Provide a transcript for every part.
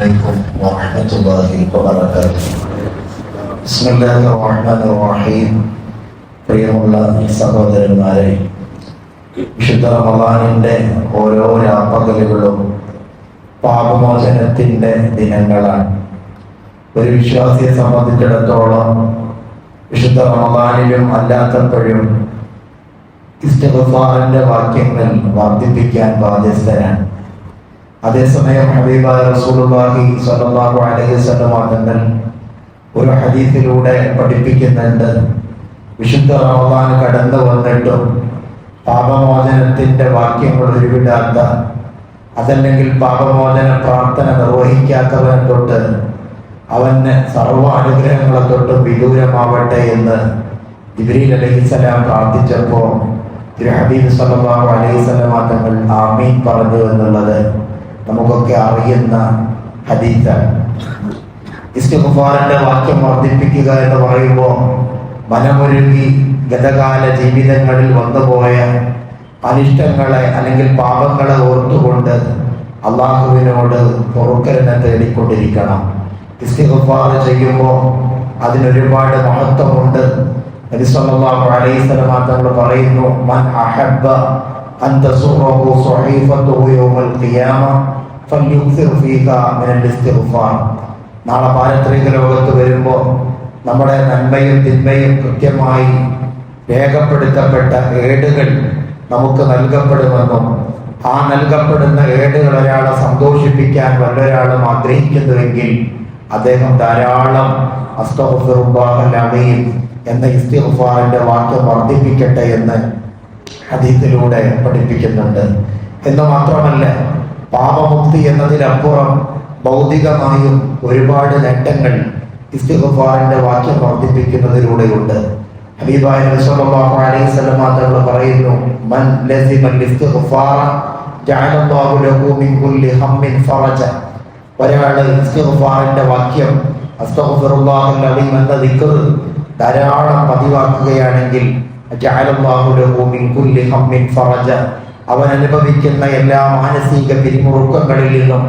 عليكم ورحمة الله وبركاته. بسم الله الرحمن الرحيم. പ്രിയമുള്ള സഹോദരന്മാരെ, വിശുദ്ധ റമദാനിന്റെ ഓരോ രാപ്പകലുകളും പാപമോചനത്തിന്റെ ദിനങ്ങളാണ്. ഒരു വിശ്വാസിയെ സംബന്ധിച്ചിടത്തോളം വിശുദ്ധ റമദാനിലും അല്ലാത്തപ്പോഴും ഇസ്തിഗ്ഫാറിന്റെ വാക്യങ്ങൾ വർദ്ധിപ്പിക്കാൻ ബാധ്യസ്ഥരാണ്. അതേസമയം ഹബീബായ റസൂലുള്ളാഹി സ്വല്ലല്ലാഹു അലൈഹി വസല്ലം തങ്ങൾ ഒരു ഹദീസിലൂടെ പഠിപ്പിക്കുന്നുണ്ട്, വിശുദ്ധ റമദാൻ കടന്നു വന്നിട്ടും പാപമോചനത്തിന്റെ വാക്യങ്ങൾ ഉരുവിടാത്ത, അതല്ലെങ്കിൽ പാപമോചന പ്രാർത്ഥന നിർവഹിക്കാത്തവൻ തൊട്ട് അവന് സർവ്വ അനുഗ്രഹങ്ങളെ തൊട്ട് വിദൂരമാവട്ടെ എന്ന് ജിബ്രീൽ അലൈഹിസ്സലാം പ്രാർത്ഥിച്ചപ്പോൾ ഹബീബ് സ്വല്ലല്ലാഹു അലൈഹി വസല്ലം തങ്ങൾ ആമീൻ പറഞ്ഞു എന്നുള്ളത് നമുക്കൊക്കെ അറിയുന്ന ഹദീസാണ്. ഇസ്തിഗ്ഫാറിന്റെ വാക്യം വർദ്ധിപ്പിക്കുക എന്ന് പറയുമ്പോൾ മനമൊരുങ്ങി ഗതകാല ജീവിതങ്ങളിൽ വന്നുപോയ അനിഷ്ടങ്ങളെ അല്ലെങ്കിൽ പാപങ്ങളെ ഓർത്തുകൊണ്ട് അള്ളാഹുവിനോട് പൊറുക്കലിനെ തേടിക്കൊണ്ടിരിക്കണം. ഇസ്തിഗ്ഫാർ ചെയ്യുമ്പോൾ അതിനൊരുപാട് മഹത്വമുണ്ട്. നബി സല്ലല്ലാഹു അലൈഹി വസല്ലം തങ്ങൾ പറയുന്നു, മൻ അഹബ്ബ അൻ തസുറഹു സ്വഹീഫത്തുഹു യൗമൽ ഖിയാമ ഫല്യുക്സിർ ഫീഹാ മിനൽ ഇസ്തിഗ്ഫാർ. നാളെ പാരത്രിക ലോകത്ത് വരുമ്പോൾ നമ്മുടെ നന്മയും തിന്മയും കൃത്യമായി രേഖപ്പെടുത്തപ്പെട്ട ഏടുകൾ നമുക്ക് നൽകപ്പെടുമെന്നും ആ നൽകപ്പെടുന്ന ഏടുകൾ ഒരാളെ സന്തോഷിപ്പിക്കാൻ വല്ലൊരാളും ആഗ്രഹിക്കുന്നുവെങ്കിൽ അദ്ദേഹം ധാരാളം അസ്തഗ്ഫിറുല്ലാഹൽ അലീം എന്ന ഇസ്തിഗ്ഫാറിന്റെ വാക്യം വർദ്ധിപ്പിക്കട്ടെ എന്ന് ഹദീസിലൂടെ പഠിപ്പിക്കുന്നുണ്ട്. എന്ന് മാത്രമല്ല, പാപമുക്തി എന്നതിനപ്പുറം ഭൗതികമായും ഒരുപാട് നേട്ടങ്ങൾ ഇസ്തിഗ്ഫാറിന്റെ വാക്യം വർദ്ധിപ്പിക്കുന്നതിലൂടെയുണ്ട്. ഹബീബായ നബി സല്ലല്ലാഹു അലൈഹി വസല്ലം തങ്ങൾ പറയുന്നു, മൻ ലസിമൽ ഇസ്തിഗ്ഫാറ ജഅലല്ലാഹു ലഹു മിൻ കുല്ലി ഹമ്മിൻ ഫറജ. ഒരാൾ ഇസ്തിഗ്ഫാറിന്റെ വാക്യം അസ്തഗ്ഫിറുല്ലാഹൽ അലീം എന്ന ദിക്ർ ധാരാളം പതിവാക്കുകയാണെങ്കിൽ ജഅലല്ലാഹു ലഹു മിൻ കുല്ലി ഹമ്മിൻ ഫറജ, അവൻ അനുഭവിക്കുന്ന എല്ലാ മാനസിക പിരിമുറുക്കങ്ങളിൽ നിന്നും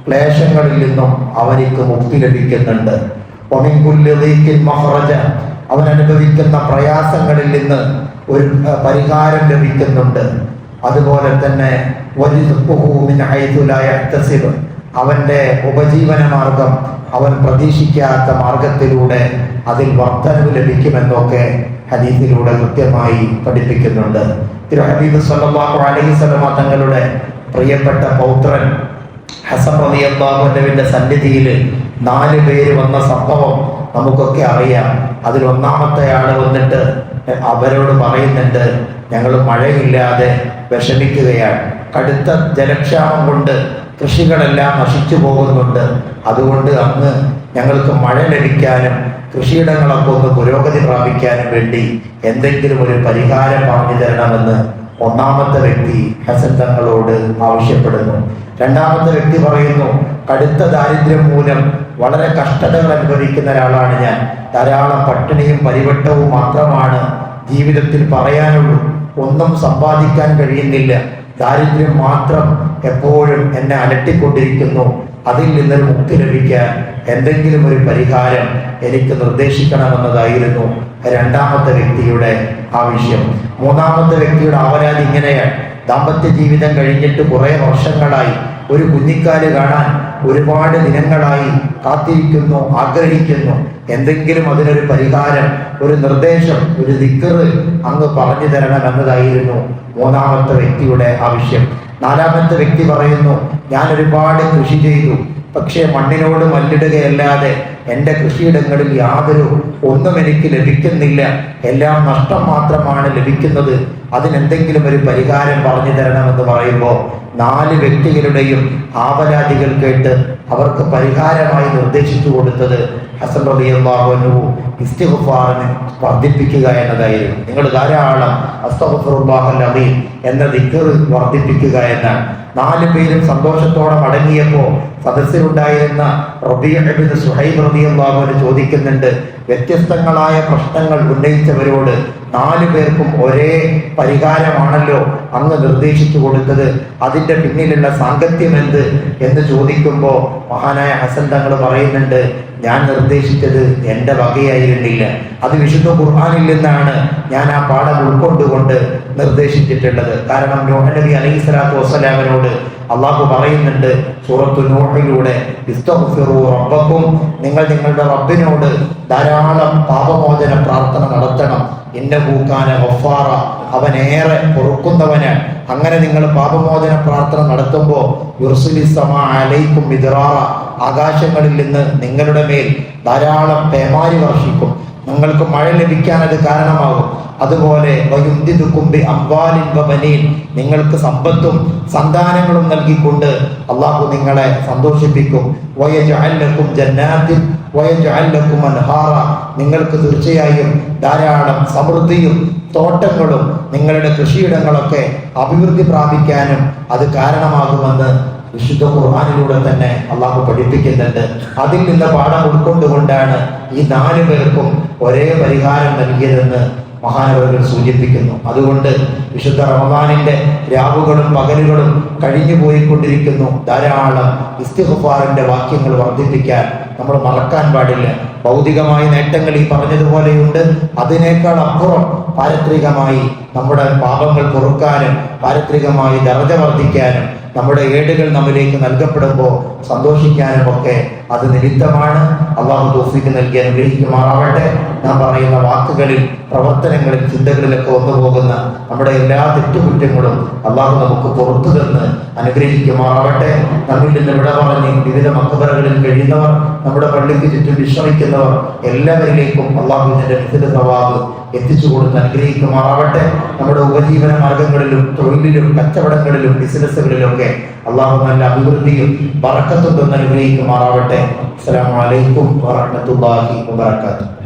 ക്ലേശങ്ങളിൽ നിന്നും അവനിക്ക് മുക്തി ലഭിക്കുന്നുണ്ട്. വമിൻ കുല്ലി ദീഖിൻ മഖ്റജ, അവൻ അനുഭവിക്കുന്ന പ്രയാസങ്ങളിൽ നിന്ന് ഒരു പരിഹാരം ലഭിക്കുന്നുണ്ട്. അതുപോലെ തന്നെ വരിസ്ഖുഹു മിൻ ഹൈഥു ലാ യഹ്തസിബ്, അവന്റെ ഉപജീവന മാർഗം അവൻ പ്രതീക്ഷിക്കാത്ത മാർഗത്തിലൂടെ അതിൽ വർധനവ് ലഭിക്കുമെന്നൊക്കെ ഹദീസിലൂടെ കൃത്യമായി പഠിപ്പിക്കുന്നുണ്ട്. ഹബീബ് സല്ലല്ലാഹു അലൈഹി വസല്ലം തങ്ങളുടെ പ്രിയപ്പെട്ട പൗത്രൻ ഹസൻ റളിയല്ലാഹു അൻഹുവിന്റെ സന്നിധിയിൽ 4 പേര് വന്ന സംഭവം നമുക്കൊക്കെ അറിയാം. അതിൽ ഒന്നാമത്തെ ആള് വന്നിട്ട് അവരോട് പറയുന്നുണ്ട്, ഞങ്ങൾ മഴയില്ലാതെ വിഷമിക്കുകയാണ്, കടുത്ത ജലക്ഷാമം കൊണ്ട് കൃഷികളെല്ലാം നശിച്ചു പോകുന്നുണ്ട്, അതുകൊണ്ട് അങ്ങ് ഞങ്ങൾക്ക് മഴ ലഭിക്കാനും കൃഷിയിടങ്ങളൊക്കെ ഒന്ന് പുരോഗതി പ്രാപിക്കാനും വേണ്ടി എന്തെങ്കിലും ഒരു പരിഹാരം പറഞ്ഞു തരണമെന്ന് ഒന്നാമത്തെ വ്യക്തി ഹസൻ തങ്ങളോട് ആവശ്യപ്പെടുന്നു. രണ്ടാമത്തെ വ്യക്തി പറയുന്നു, കടുത്ത ദാരിദ്ര്യം മൂലം വളരെ കഷ്ടതകൾ അനുഭവിക്കുന്ന ഒരാളാണ് ഞാൻ, ധാരാളം പട്ടിണിയും പരിവട്ടവും മാത്രമാണ് ജീവിതത്തിൽ പറയാനുള്ളൂ, ഒന്നും സമ്പാദിക്കാൻ കഴിയുന്നില്ല, ദാരിദ്ര്യം മാത്രം എപ്പോഴും എന്നെ അലട്ടിക്കൊണ്ടിരിക്കുന്നു, അതിൽ നിന്ന് മുക്തി ലഭിക്കാൻ എന്തെങ്കിലും ഒരു പരിഹാരം എനിക്ക് നിർദ്ദേശിക്കണമെന്നതായിരുന്നു രണ്ടാമത്തെ വ്യക്തിയുടെ ആവശ്യം. മൂന്നാമത്തെ വ്യക്തിയുടെ ആവലാതി ഇങ്ങനെയാണ്, ദാമ്പത്യ ജീവിതം കഴിഞ്ഞിട്ട് കുറെ വർഷങ്ങളായി, ഒരു കുഞ്ഞിക്കാല് കാണാൻ ഒരുപാട് ദിനങ്ങളായി കാത്തിരിക്കുന്നു, ആഗ്രഹിക്കുന്നു, എന്തെങ്കിലും അതിനൊരു പരിഹാരം, ഒരു നിർദ്ദേശം, ഒരു ദിക്ർ അങ്ങ് പറഞ്ഞു തരണം എന്നതായിരുന്നു മൂന്നാമത്തെ വ്യക്തിയുടെ ആവശ്യം. നാലാമത്തെ വ്യക്തി പറയുന്നു, ഞാൻ ഒരുപാട് കൃഷി ചെയ്തു, പക്ഷേ മണ്ണിനോട് മല്ലിടുകയല്ലാതെ എൻ്റെ കൃഷിയിടങ്ങളിൽ യാതൊരു ഒന്നും എനിക്ക് ലഭിക്കുന്നില്ല, എല്ലാം നഷ്ടം മാത്രമാണ് ലഭിക്കുന്നത്, അതിനെന്തെങ്കിലും ഒരു പരിഹാരം പറഞ്ഞു തരണമെന്ന് പറയുമ്പോൾ 4 വ്യക്തികളുടെയും ആവലാതികൾ കേട്ട് അവർക്ക് പരിഹാരമായി നിർദ്ദേശിച്ചു കൊടുത്തത് ഹസൻ റളിയല്ലാഹു അൻഹു ഇസ്തിഗ്ഫാറിനെ വർദ്ധിപ്പിക്കുക എന്നതായിരുന്നു. നിങ്ങൾ ധാരാളം അസ്തഗ്ഫിറുല്ലാഹൽ അലീം എന്ന ദിക്ർ വർദ്ധിപ്പിക്കുക എന്നാണ്. 4 പേരും സന്തോഷത്തോടെ മടങ്ങിയപ്പോൾ സദസ്സിലുണ്ടായിരുന്ന റബീഅ ഇബ്നു സുഹൈബ് റളിയല്ലാഹു അൻഹു ചോദിക്കുന്നുണ്ട്, വ്യത്യസ്തങ്ങളായ പ്രശ്നങ്ങൾ ഉന്നയിച്ചവരോട് 4 പേർക്കും ഒരേ പരിഹാരമാണല്ലോ അങ്ങ് നിർദ്ദേശിച്ചു കൊടുത്തത്, അതിന്റെ പിന്നിലുള്ള സാങ്കത്യം എന്ത് എന്ന് ചോദിക്കുമ്പോൾ മഹാനായ ഹസൻ തങ്ങൾ പറയുന്നുണ്ട്, ഞാൻ നിർദ്ദേശിച്ചത് എൻ്റെ വകയായിരുന്നില്ല, അത് വിശുദ്ധ ഖുർആനിൽ നിന്നാണ് ഞാൻ ആ പാഠം ഉൾക്കൊണ്ടുകൊണ്ട് നിർദ്ദേശിച്ചിട്ടുള്ളത്. കാരണം നൂഹ് നബി അലൈഹിസ്സലാത്തു വസ്സലാമിനോട് അള്ളാഹു പറയുന്നുണ്ട് സൂറത്തു നൂഹിലൂടെ, ഇസ്തഗ്ഫിറൂ റബ്ബക്കും, നിങ്ങൾ നിങ്ങളുടെ റബ്ബിനോട് ധാരാളം പാപമോചന പ്രാർത്ഥന നടത്തണം. ഇന്നഹു കാന ഗഫാറ, അവനേറെ പൊറുക്കുന്നവനാണ്. അങ്ങനെ നിങ്ങൾ പാപമോചന പ്രാർത്ഥന നടത്തുമ്പോൾ യുർസിലിസ് സമാ അലൈക്കും മിദ്റാറ, ആകാശങ്ങളിൽ നിന്ന് നിങ്ങളുടെ മേൽ ധാരാളം പേമാരി വർഷിക്കും, നിങ്ങൾക്ക് മഴ ലഭിക്കാൻ അത് കാരണമാകും. അതുപോലെ നിങ്ങൾക്ക് സമ്പത്തും സന്താനങ്ങളും നൽകിക്കൊണ്ട് അള്ളാഹു നിങ്ങളെ സന്തോഷിപ്പിക്കും. നിങ്ങൾക്ക് തീർച്ചയായും ധാരാളം സമൃദ്ധിയും തോട്ടങ്ങളും നിങ്ങളുടെ കൃഷിയിടങ്ങളൊക്കെ അഭിവൃദ്ധി പ്രാപിക്കാനും അത് കാരണമാകുമെന്ന് വിശുദ്ധ ഖുർആനിലൂടെ തന്നെ അള്ളാഹു പഠിപ്പിക്കുന്നുണ്ട്. അതിൽ നിന്ന് പാഠം ഉൾക്കൊണ്ടുകൊണ്ടാണ് ഈ 4 പേർക്കും ഒരേ പരിഹാരം നൽകിയതെന്ന് മഹാനവറുകൾ സൂചിപ്പിക്കുന്നു. അതുകൊണ്ട് വിശുദ്ധ റമദാനിന്റെ രാവുകളും പകലുകളും കഴിഞ്ഞു പോയിക്കൊണ്ടിരിക്കുന്നു. ധാരാളം ഇസ്തിഗ്ഫാറിന്റെ വാക്യങ്ങൾ വർദ്ധിപ്പിക്കാൻ നമ്മൾ മറക്കാൻ പാടില്ല. ഭൗതികമായ നേട്ടങ്ങൾ ഈ പറഞ്ഞതുപോലെയുണ്ട്, അതിനേക്കാൾ അപ്പുറം പാരത്രികമായി നമ്മുടെ പാപങ്ങൾ പൊറുക്കാനും പാരത്രികമായി ദർജ വർദ്ധിക്കാനും നമ്മുടെ ഏടുകൾ നമ്മിലേക്ക് നൽകപ്പെടുമ്പോൾ സന്തോഷിക്കാനും ഒക്കെ അത് നിമിത്തമാണ്. അള്ളാഹു തൗഫീഖ് നൽകി അനുഗ്രഹിക്കുമാറാവട്ടെ. നാം പറയുന്ന വാക്കുകളിൽ, പ്രവർത്തനങ്ങളിൽ, ചിന്തകളിലൊക്കെ വന്നുപോകുന്ന നമ്മുടെ എല്ലാ തെറ്റുകുറ്റങ്ങളും അള്ളാഹു നമുക്ക് പുറത്തു തന്ന് അനുഗ്രഹിക്കുമാറാവട്ടെ. നമ്മിൽ നിന്ന് വിട പറഞ്ഞ് വിവിധ മക്ബറകളിൽ കഴിയുന്നവർ, നമ്മുടെ പള്ളിക്ക് ചുറ്റും വിശ്രമിക്കുന്നവർ എല്ലാവരിലേക്കും അള്ളാഹു ഇതിന്റെ മിഥില സവാബ് എത്തിച്ചു കൊടുത്ത് അനുഗ്രഹിക്കുമാറാവട്ടെ. നമ്മുടെ ഉപജീവന മാർഗങ്ങളിലും തൊഴിലിലും കച്ചവടങ്ങളിലും ബിസിനസ്സുകളിലും ഒക്കെ അള്ളാഹു നല്ല അഭിവൃദ്ധിയും ബറക്കത്തും തന്ന് അനുഗ്രഹിക്കുമാറാവട്ടെ. അസ്സലാമു അലൈക്കും വറഹ്മത്തുള്ളാഹി വബറകാതുഹു.